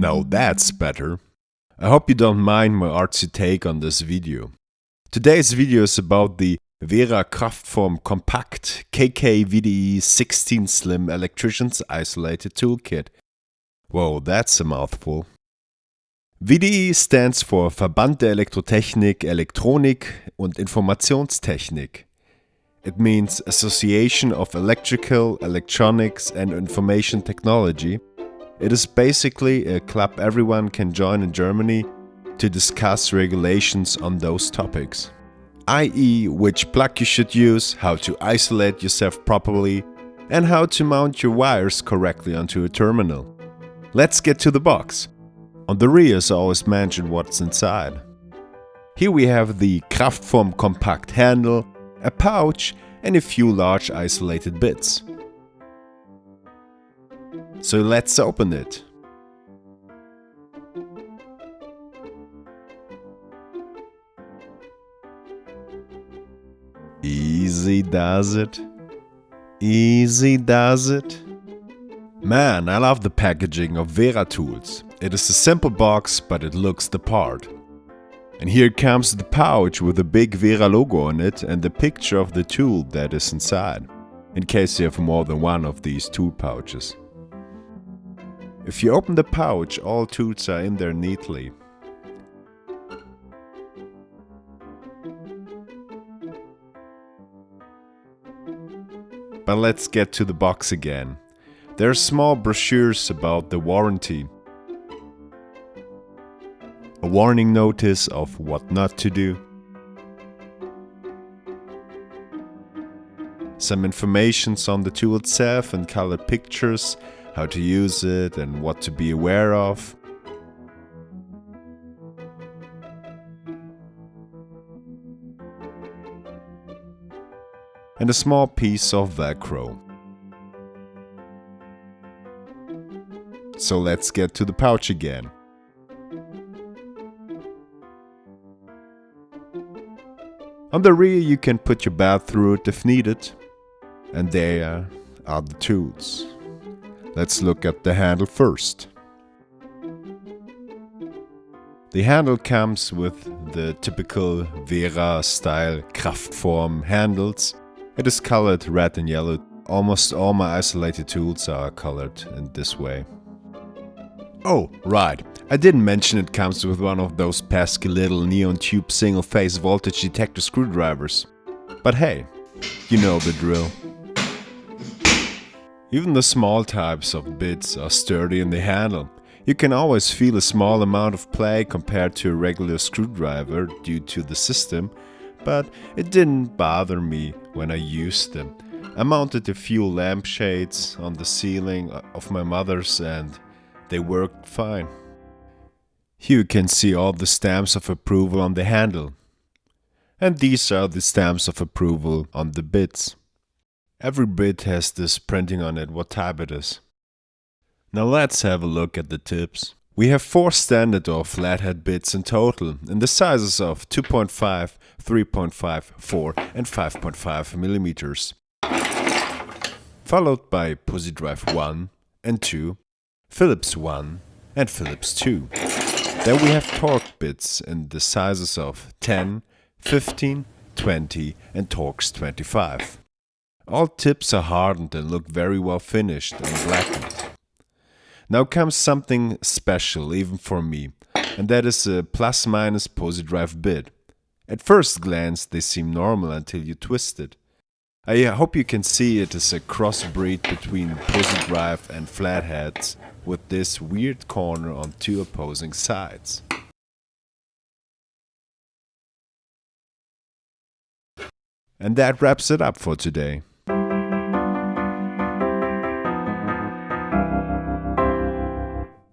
Now that's better. I hope you don't mind my artsy take on this video. Today's video is about the Wera Kraftform Kompakt KK VDE 16 Slim Electrician's Isolated Toolkit. Whoa, that's a mouthful. VDE stands for Verband der Elektrotechnik, Elektronik und Informationstechnik. It means Association of Electrical, Electronics and Information Technology. It is basically a club everyone can join in Germany to discuss regulations on those topics. i.e. which plug you should use, how to isolate yourself properly, and how to mount your wires correctly onto a terminal. Let's get to the box. On the rear is always mentioned what's inside. Here we have the Kraftform Kompakt handle, a pouch and a few large isolated bits. So let's open it. Easy does it. Easy does it. Man, I love the packaging of Wera tools. It is a simple box, but it looks the part. And here comes the pouch with a big Wera logo on it and the picture of the tool that is inside, in case you have more than one of these tool pouches. If you open the pouch, all tools are in there neatly. But let's get to the box again. There are small brochures about the warranty. A warning notice of what not to do. Some informations on the tool itself and colored pictures, how to use it and what to be aware of. And a small piece of Velcro. So let's get to the pouch again. On the rear you can put your belt through it if needed. And there are the tools. Let's look at the handle first. The handle comes with the typical Wera style Kraftform handles. It is colored red and yellow. Almost all my isolated tools are colored in this way. Oh, right, I didn't mention it comes with one of those pesky little neon tube single phase voltage detector screwdrivers. But hey, you know the drill. Even the small types of bits are sturdy in the handle. You can always feel a small amount of play compared to a regular screwdriver due to the system, but it didn't bother me when I used them. I mounted a few lampshades on the ceiling of my mother's and they worked fine. Here you can see all the stamps of approval on the handle. And these are the stamps of approval on the bits. Every bit has this printing on it, what type it is. Now let's have a look at the tips. We have 4 standard or flathead bits in total, in the sizes of 2.5, 3.5, 4 and 5.5 millimeters. Followed by Pussy Drive 1 and 2, Phillips 1 and Phillips 2. Then we have torque bits in the sizes of 10, 15, 20 and Torx 25. All tips are hardened and look very well finished and blackened. Now comes something special even for me, and that is a plus-minus posi drive bit. At first glance they seem normal until you twist it. I hope you can see it is a crossbreed between posi drive and flatheads with this weird corner on two opposing sides. And that wraps it up for today.